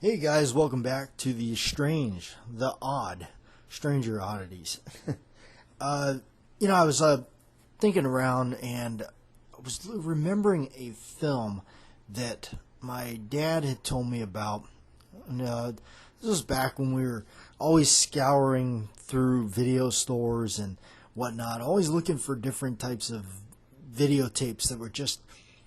Hey guys, welcome back to the strange, the odd, Stranger Oddities. uh, I was thinking around and I was remembering a film that my dad had told me about. And, this was back when we were always scouring through video stores and whatnot, always looking for different types of videotapes that were just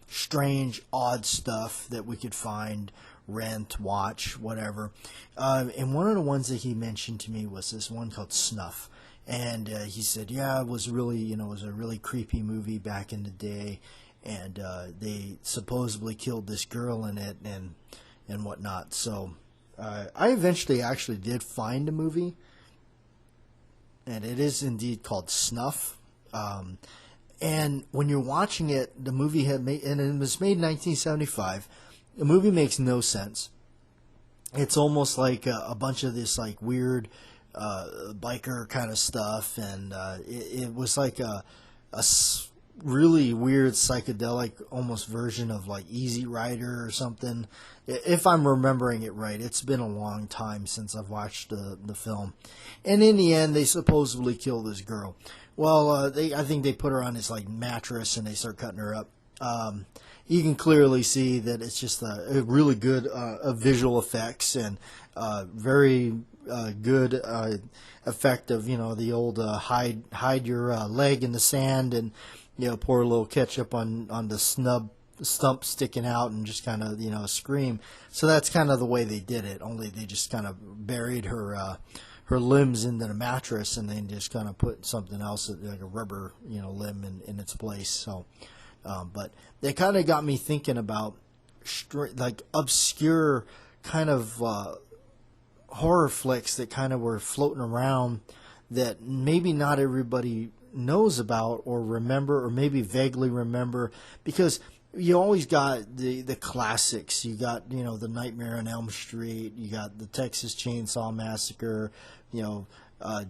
strange, odd stuff that we could find, rent, watch, whatever. And one of the ones that he mentioned to me was this one called Snuff. And he said, yeah, it was really, it was a really creepy movie back in the day. And they supposedly killed this girl in it and whatnot. So I eventually actually did find a movie. And it is indeed called Snuff. And when you're watching it, the movie had made, and it was made in 1975. The movie makes no sense. It's almost like a bunch of this like weird biker kind of stuff, and it was like a really weird psychedelic almost version of like Easy Rider or something. If I'm remembering it right, it's been a long time since I've watched the film. And in the end, they supposedly kill this girl. Well, I think they put her on this like mattress and they start cutting her up. You can clearly see that it's just a really good visual effects and very good effect of the old hide your leg in the sand and pour a little ketchup on the stump sticking out and just kind of scream. So that's kind of the way they did it. Only they just kind of buried her limbs into the mattress and then just kind of put something else like a rubber limb in its place. So. But they kind of got me thinking about like obscure kind of horror flicks that kind of were floating around that maybe not everybody knows about or remember or maybe vaguely remember, because you always got the classics. You got the Nightmare on Elm Street. You got the Texas Chainsaw Massacre.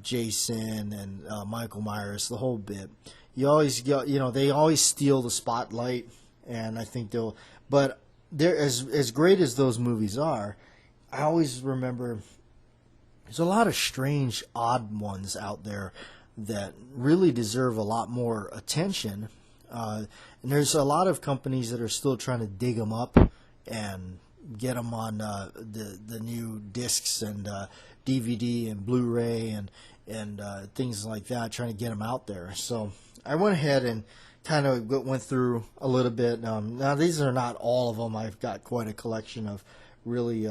Jason and Michael Myers, the whole bit. You always get, they always steal the spotlight, and I think but they're as great as those movies are. I always remember there's a lot of strange, odd ones out there that really deserve a lot more attention. And there's a lot of companies that are still trying to dig them up and get them on the new discs and DVD and Blu-ray and things like that, trying to get them out there. So I went ahead and kind of went through a little bit. Now, these are not all of them. I've got quite a collection of really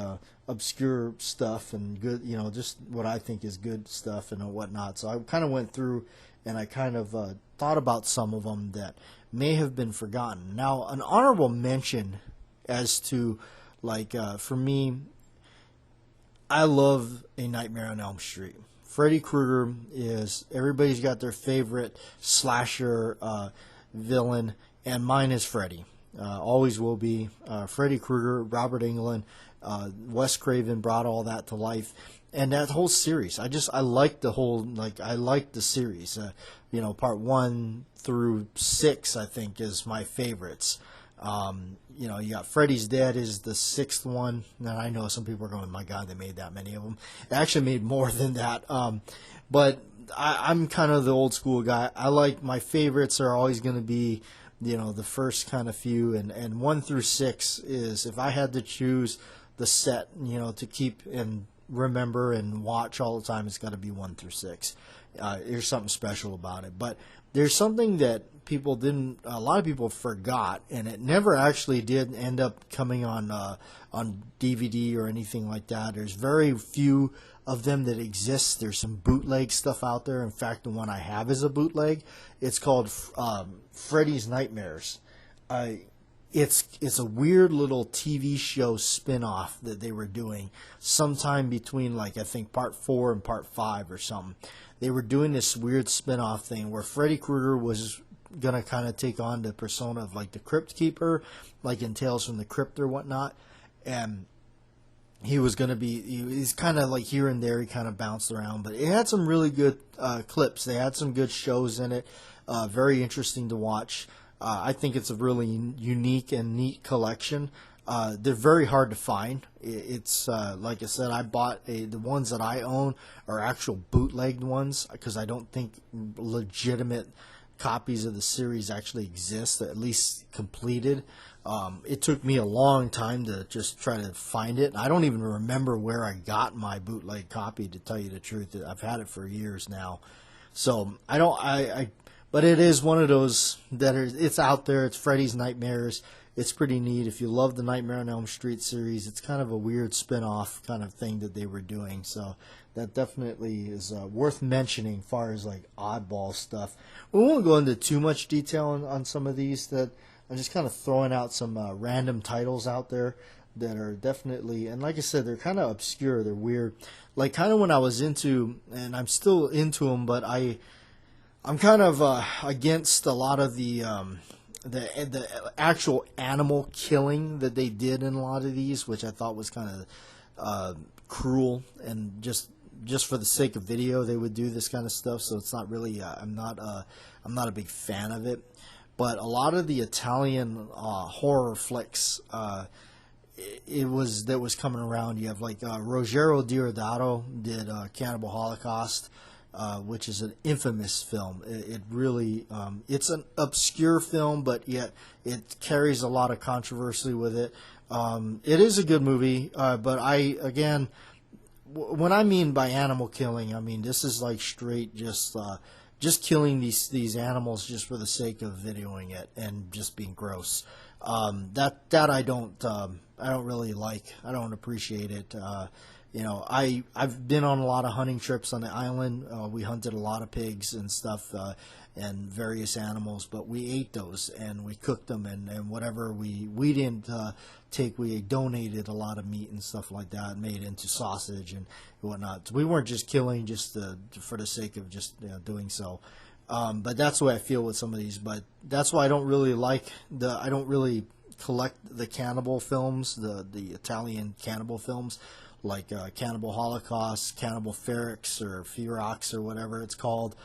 obscure stuff and good, just what I think is good stuff and whatnot. So I kind of went through and I kind of thought about some of them that may have been forgotten. Now, an honorable mention as to, like, for me, I love A Nightmare on Elm Street. Freddy Krueger is, everybody's got their favorite slasher villain, and mine is Freddy. Always will be. Freddy Krueger, Robert Englund, Wes Craven brought all that to life. And that whole series, I like the whole, I like the series. Part 1 through 6, I think, is my favorites. You got Freddy's Dead is the 6th one. Now, I know some people are going, my God, they made that many of them. They actually made more than that. But I'm kind of the old school guy. I like, my favorites are always going to be, the first kind of few. And 1 through 6 is, if I had to choose the set, to keep and remember and watch all the time, it's got to be 1 through 6. There's something special about it. But there's something that a lot of people forgot, and it never actually did end up coming on DVD or anything like that. There's very few of them that exist. There's some bootleg stuff out there. In fact, the one I have is a bootleg. It's called Freddy's Nightmares. It's a weird little TV show spin-off that they were doing sometime between, I think, part 4 and part 5 or something. They were doing this weird spin-off thing where Freddy Krueger was going to kind of take on the persona of, the Crypt Keeper, like in Tales from the Crypt or whatnot. And he was going to be, he's kind of here and there, he kind of bounced around. But it had some really good clips. They had some good shows in it. Very interesting to watch. I think it's a really unique and neat collection. They're very hard to find. It's like I said, I bought the ones that I own are actual bootlegged ones because I don't think legitimate copies of the series actually exist, at least completed. It took me a long time to just try to find it. I don't even remember where I got my bootleg copy, to tell you the truth. I've had it for years now. So I don't, but it is one of those that it's out there. It's Freddy's Nightmares. It's pretty neat. If you love the Nightmare on Elm Street series, it's kind of a weird spin-off kind of thing that they were doing. So that definitely is worth mentioning as far as like oddball stuff. We won't go into too much detail on some of these. That I'm just kind of throwing out some random titles out there that are definitely, and like I said, they're kind of obscure. They're weird. Like kind of when I was into, and I'm still into them, but I'm kind of against a lot of the actual animal killing that they did in a lot of these, which I thought was kind of cruel, and just for the sake of video they would do this kind of stuff. So it's not really I'm not a big fan of it. But a lot of the Italian horror flicks that was coming around. You have like Ruggero Deodato did Cannibal Holocaust, which is an infamous film. It really, it's an obscure film, but yet it carries a lot of controversy with it. It is a good movie, but when I mean by animal killing, I mean this is like straight just killing these animals just for the sake of videoing it and just being gross. That I don't really like. I don't appreciate it. I've been on a lot of hunting trips on the island. We hunted a lot of pigs and stuff and various animals, but we ate those and we cooked them and whatever we didn't take, we donated a lot of meat and stuff like that, made into sausage and whatnot. So we weren't just killing just for the sake of just doing so. But that's the way I feel with some of these. But that's why I don't really I don't really collect the cannibal films, the Italian cannibal films, like Cannibal Holocaust, Cannibal Ferox or Ferox or whatever it's called,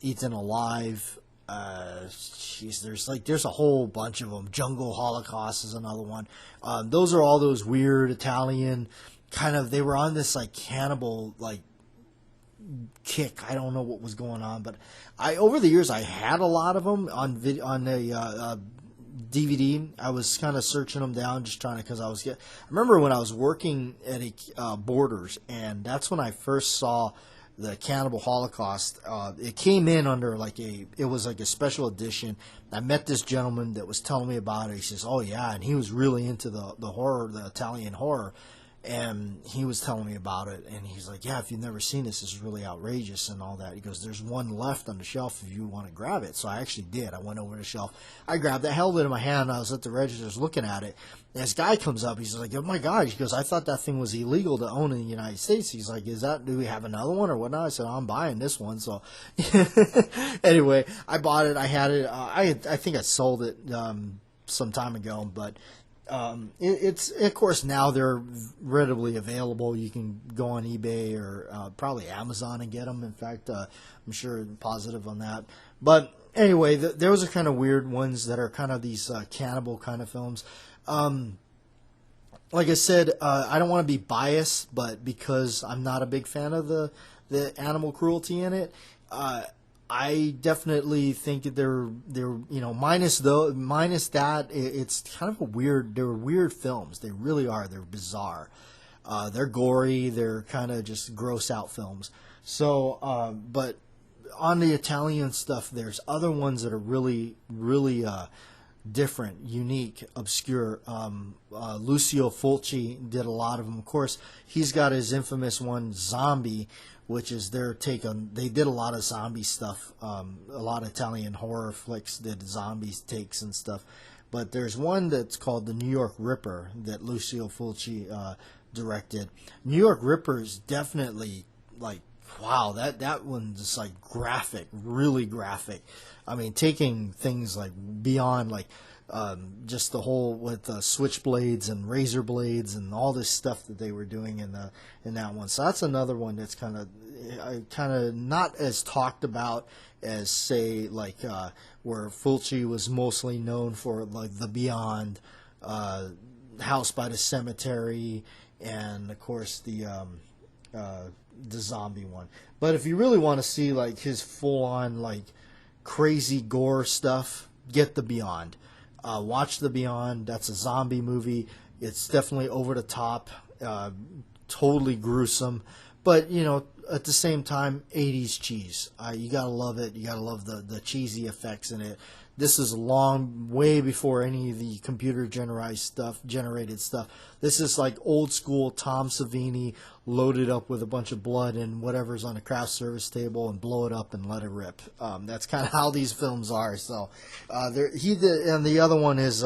Eaten Alive. There's a whole bunch of them. Jungle Holocaust is another one. Those are all those weird Italian kind of. They were on this like cannibal like kick. I don't know what was going on, but over the years I had a lot of them on the DVD. I was kind of searching them down, just trying to, I remember when I was working at a Borders, and that's when I first saw the Cannibal Holocaust. It came in under it was like a special edition. I met this gentleman that was telling me about it. He says, "Oh yeah," and he was really into the horror, the Italian horror. And he was telling me about it, and he's like, "Yeah, if you've never seen this is really outrageous and all that." He goes, "There's one left on the shelf if you want to grab it." So I actually did. I went over to the shelf. I grabbed it, held it in my hand. I was at the registers looking at it. And this guy comes up. He's like, "Oh my gosh!" He goes, "I thought that thing was illegal to own in the United States." He's like, do we have another one or whatnot? I said, "I'm buying this one." So anyway, I bought it. I had it. I think I sold it some time ago, but. It's of course now they're readily available. You can go on eBay or probably Amazon and get them. In fact, I'm sure positive on that. But anyway, those are kind of weird ones that are kind of these cannibal kind of films. Like I said, I don't want to be biased, but because I'm not a big fan of the animal cruelty in it, I definitely think that they're minus that, it's kind of they're weird films. They really are. They're bizarre. They're gory. They're kind of just gross out films. So, but on the Italian stuff, there's other ones that are really, really different, unique, obscure. Lucio Fulci did a lot of them. Of course, he's got his infamous one, Zombie, which is their take on. They did a lot of zombie stuff. A lot of Italian horror flicks did zombies takes and stuff. But there's one that's called the New York Ripper that Lucio Fulci directed. New York Ripper is definitely like, wow, that one's just like graphic, really graphic. I mean, taking things like beyond like just the whole with switchblades and razor blades and all this stuff that they were doing in that one. So that's another one that's kind of not as talked about as say like where Fulci was mostly known for like The Beyond, House by the Cemetery, and of course the zombie one. But if you really want to see like his full on like crazy gore stuff, get The Beyond. Watch The Beyond. That's a zombie movie. It's definitely over the top, totally gruesome, but at the same time, 80s cheese. You gotta love it. You gotta love the cheesy effects in it. This is long, way before any of the computer generated stuff. This is like old school Tom Savini loaded up with a bunch of blood and whatever's on a craft service table and blow it up and let it rip. That's kind of how these films are. So, he did, and the other one is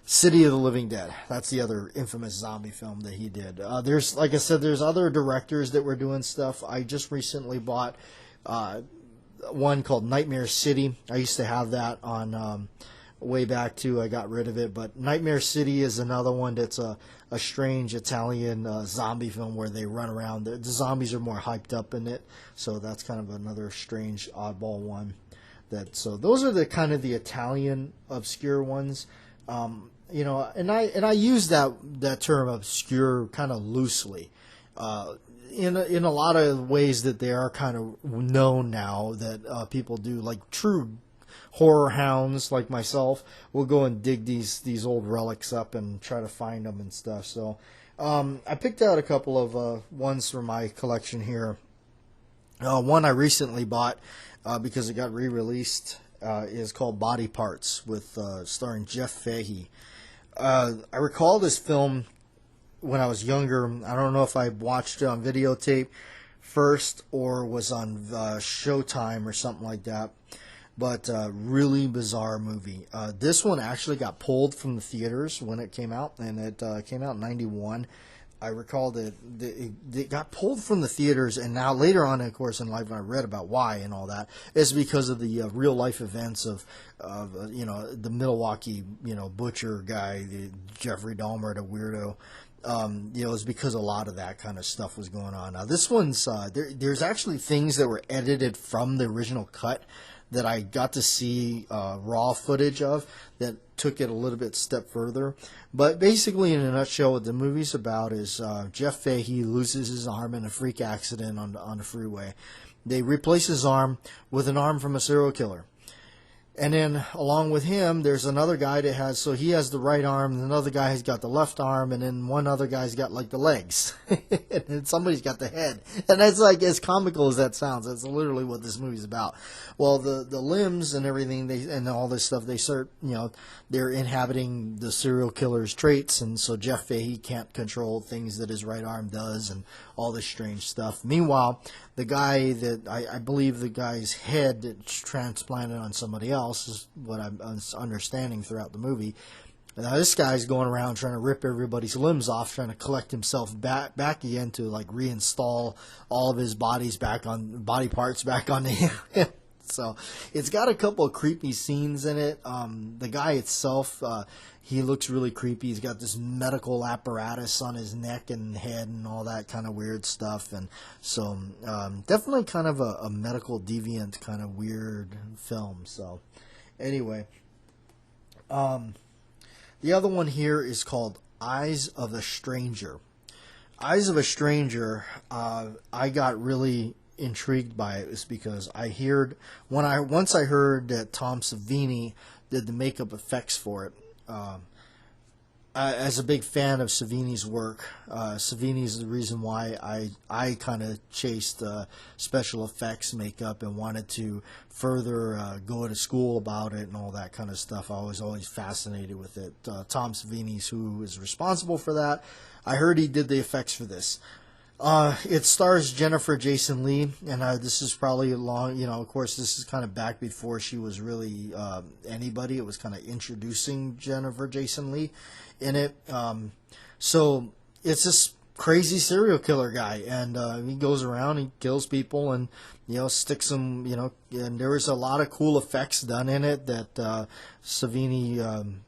City of the Living Dead. That's the other infamous zombie film that he did. There's, like I said, there's other directors that were doing stuff. I just recently bought one called Nightmare City. I used to have that on way back too. I got rid of it, but Nightmare City is another one that's a strange Italian zombie film where they run around. The zombies are more hyped up in it, so that's kind of another strange oddball one. So those are the kind of the Italian obscure ones. And I use that term obscure kind of loosely. In a lot of ways that they are kind of known now that people do, like true horror hounds like myself will go and dig these old relics up and try to find them and stuff. So I picked out a couple of ones from my collection here. One I recently bought because it got re-released is called Body Parts with starring Jeff Fahey. I recall this film when I was younger. I don't know if I watched it on videotape first or was on Showtime or something like that, but really bizarre movie. This one actually got pulled from the theaters when it came out, and it came out in 91. I recall that it got pulled from the theaters, and now later on, of course, in life, when I read about why and all that, it's because of the real life events of the Milwaukee butcher guy, the Jeffrey Dahmer, the weirdo. It's because a lot of that kind of stuff was going on. Now this one's there's actually things that were edited from the original cut that I got to see raw footage of that took it a little bit step further. But basically, in a nutshell, what the movie's about is Jeff Fahey loses his arm in a freak accident on the freeway. They replace his arm with an arm from a serial killer. And then along with him, there's another guy that so he has the right arm, and another guy has got the left arm, and then one other guy's got like the legs, and then somebody's got the head. And that's like, as comical as that sounds, that's literally what this movie's about. Well, the limbs and everything, and all this stuff, they're inhabiting the serial killer's traits, and so Jeff Fahey can't control things that his right arm does, and all this strange stuff. Meanwhile, the guy that I believe the guy's head that's transplanted on somebody else is what I'm understanding throughout the movie. Now this guy's going around trying to rip everybody's limbs off, trying to collect himself back again to like reinstall all of his body parts back onto him. So it's got a couple of creepy scenes in it. The guy itself, he looks really creepy. He's got this medical apparatus on his neck and head and all that kind of weird stuff. And so definitely kind of a medical deviant kind of weird film. So anyway, the other one here is called Eyes of a Stranger. Eyes of a Stranger, I got really intrigued by it is because once I heard that Tom Savini did the makeup effects for it. As a big fan of Savini's work, Savini's the reason why I kind of chased special effects makeup and wanted to further go to school about it and all that kind of stuff. I was always fascinated with it. Tom Savini's who is responsible for that. I heard he did the effects for this. It stars Jennifer Jason Leigh, and this is probably of course, this is kind of back before she was really anybody. It was kind of introducing Jennifer Jason Leigh in it. So it's this crazy serial killer guy, and he goes around, he kills people, and sticks them, and there was a lot of cool effects done in it that Savini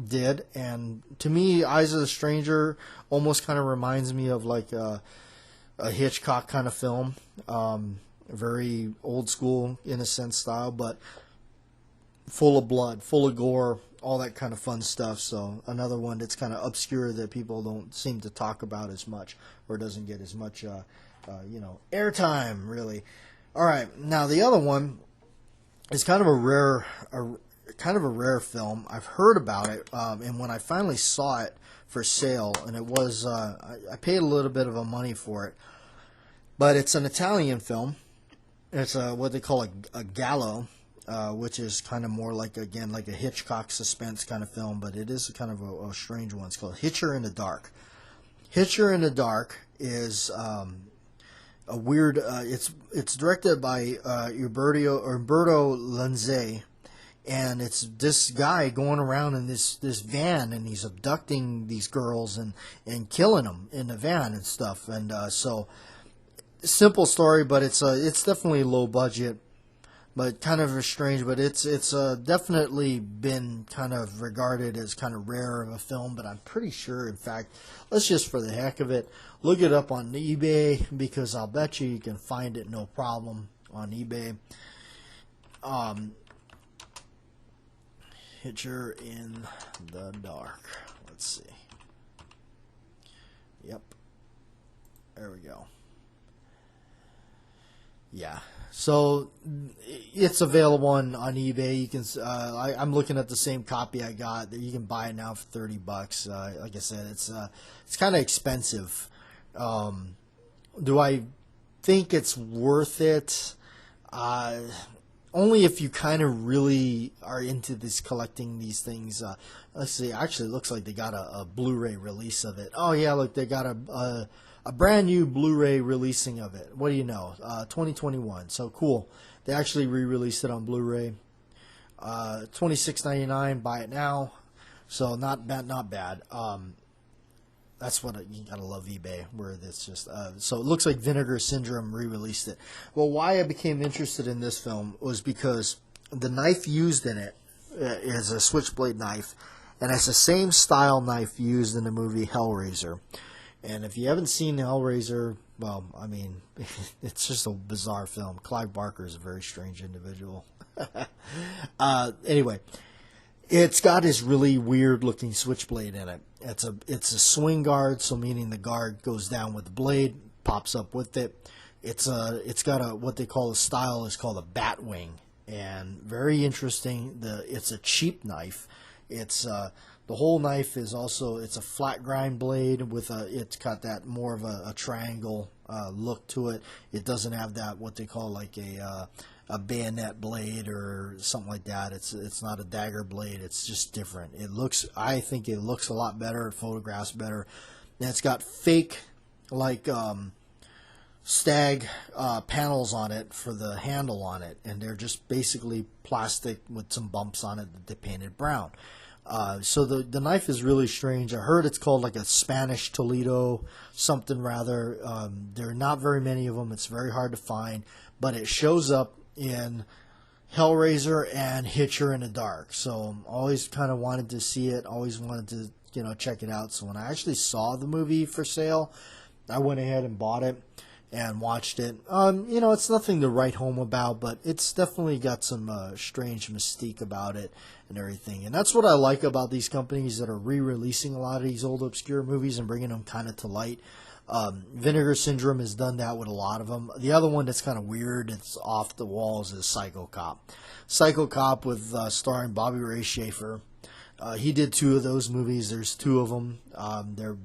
did. And to me, Eyes of the Stranger almost kind of reminds me of like a Hitchcock kind of film, very old school in a sense style, but full of blood, full of gore, all that kind of fun stuff. So another one that's kind of obscure that people don't seem to talk about as much, or doesn't get as much, airtime, really. All right, now the other one is kind of a rare film. I've heard about it, and when I finally saw it for sale, and it was, I paid a little bit of a money for it, but it's an Italian film. It's what they call a giallo, which is kind of more like, again, like a Hitchcock suspense kind of film, but it is kind of a strange one. It's called Hitcher in the Dark. Hitcher in the Dark is a weird. It's directed by Umberto Lenzi, and it's this guy going around in this van, and he's abducting these girls and killing them in the van and stuff. And so, simple story, but it's definitely low budget, but kind of strange. But it's definitely been kind of regarded as kind of rare of a film. But I'm pretty sure, in fact, let's just for the heck of it look it up on eBay, because I'll bet you can find it no problem on eBay. Hitcher in the Dark. Let's see. Yep. There we go. Yeah. So it's available on eBay. You can. I'm looking at the same copy I got. You can buy it now for $30. Like I said, it's kind of expensive. Do I think it's worth it? Only if you kind of really are into this, collecting these things. Let's see. Actually, it looks like they got a Blu-ray release of it. Oh yeah, look, they got a brand new Blu-ray releasing of it. What do you know? 2021. So cool. They actually re-released it on Blu-ray. $26.99. Buy it now. So not bad. That's what you gotta love eBay, where it's just. So it looks like Vinegar Syndrome re-released it. Well, why I became interested in this film was because the knife used in it is a switchblade knife, and it's the same style knife used in the movie Hellraiser. And if you haven't seen Hellraiser, well, I mean, it's just a bizarre film. Clive Barker is a very strange individual. Anyway, it's got this really weird looking switchblade in it. It's a swing guard, so meaning the guard goes down with the blade, pops up with it. It's got a what they call a style is called a bat wing, and very interesting. It's a cheap knife. It's the whole knife is also, it's a flat grind blade with it's got that more of a triangle look to it. It doesn't have that what they call like a bayonet blade or something like that. It's not a dagger blade. It's just different. I think it looks a lot better. It photographs better. And it's got fake like stag panels on it for the handle on it, and they're just basically plastic with some bumps on it that they painted brown. So the knife is really strange. I heard it's called like a Spanish Toledo, something rather. There are not very many of them. It's very hard to find, but it shows up in Hellraiser and Hitcher in the Dark. So always kind of wanted to see it. Always wanted to check it out. So when I actually saw the movie for sale, I went ahead and bought it and watched it. It's nothing to write home about, but it's definitely got some strange mystique about it and everything. And that's what I like about these companies that are re-releasing a lot of these old obscure movies and bringing them kind of to light. Vinegar Syndrome has done that with a lot of them. The other one that's kind of weird, it's off the walls, is Psycho Cop. Psycho Cop with starring Bobby Ray Schaefer. He did 2 of those movies. There's 2 of them. They're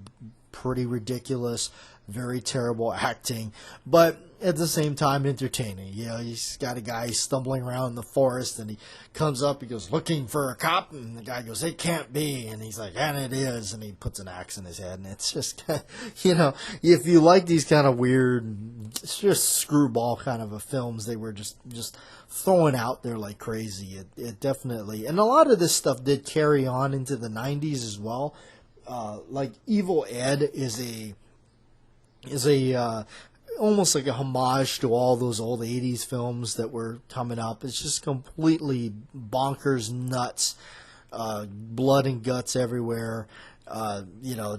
pretty ridiculous. Very terrible acting, but at the same time entertaining. He's got a guy stumbling around in the forest, and he comes up, he goes, "Looking for a cop?" And the guy goes, "It can't be." And he's like, "And it is." And he puts an axe in his head, and it's just, if you like these kind of weird, it's just screwball kind of films, they were just throwing out there like crazy. It definitely, and a lot of this stuff did carry on into the 90s as well. Like Evil Ed is a almost like a homage to all those old 80s films that were coming up. It's just completely bonkers, nuts, blood and guts everywhere.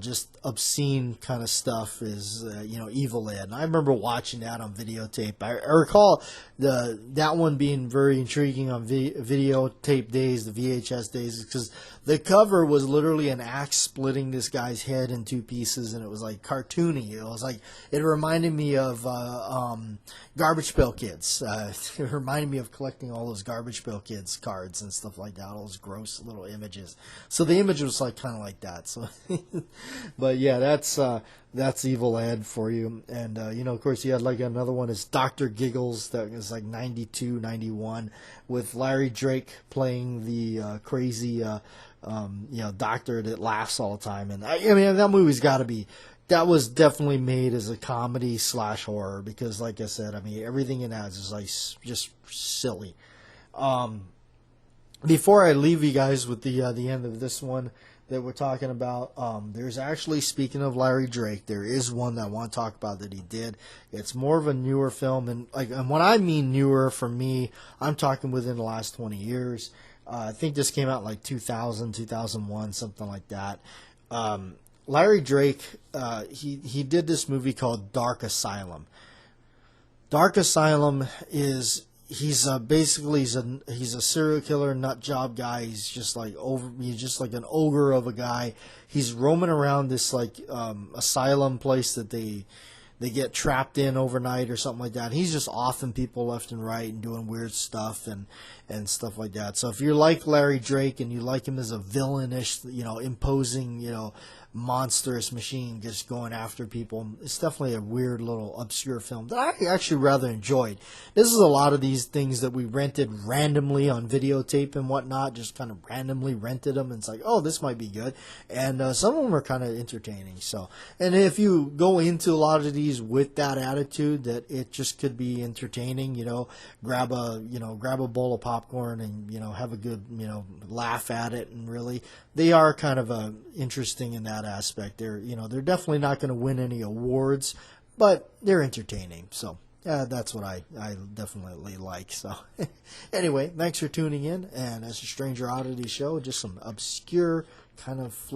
just obscene kind of stuff is, Evil Ed. And I remember watching that on videotape. I recall that one being very intriguing on videotape days, the VHS days, because the cover was literally an axe splitting this guy's head in two pieces, and it was like cartoony. It was like, it reminded me of Garbage Pail Kids. It reminded me of collecting all those Garbage Pail Kids cards and stuff like that, all those gross little images. So the image was like kind of like that. So, but yeah, that's Evil Ed for you. And of course, you had like another one is Dr. Giggles, that was like 92, 91, with Larry Drake playing the crazy doctor that laughs all the time. And I mean, that movie's got to be. That was definitely made as a comedy / horror, because, like I said, I mean, everything in that is like just silly. Before I leave you guys with the end of this one that we're talking about, there's actually, speaking of Larry Drake, there is one that I want to talk about that he did. It's more of a newer film, and when I mean newer, for me, I'm talking within the last 20 years. I think this came out like 2000, 2001, something like that. Larry Drake, he did this movie called Dark Asylum. Dark Asylum is, he's a serial killer, nut job guy. He's just like an ogre of a guy. He's roaming around this like asylum place that they get trapped in overnight or something like that. He's just offing people left and right and doing weird stuff and stuff like that. So if you like Larry Drake and you like him as a villainish, imposing, monstrous machine just going after people, it's definitely a weird little obscure film that I actually rather enjoyed. This is a lot of these things that we rented randomly on videotape and whatnot, just kind of randomly rented them, and it's like, oh, this might be good. And some of them are kind of entertaining. So, and if you go into a lot of these with that attitude that it just could be entertaining, grab a bowl of popcorn and have a good laugh at it, and really they are kind of interesting in that aspect. They're definitely not going to win any awards, but they're entertaining. So that's what I definitely like. So anyway, thanks for tuning in. And as a Stranger Oddity show, just some obscure kind of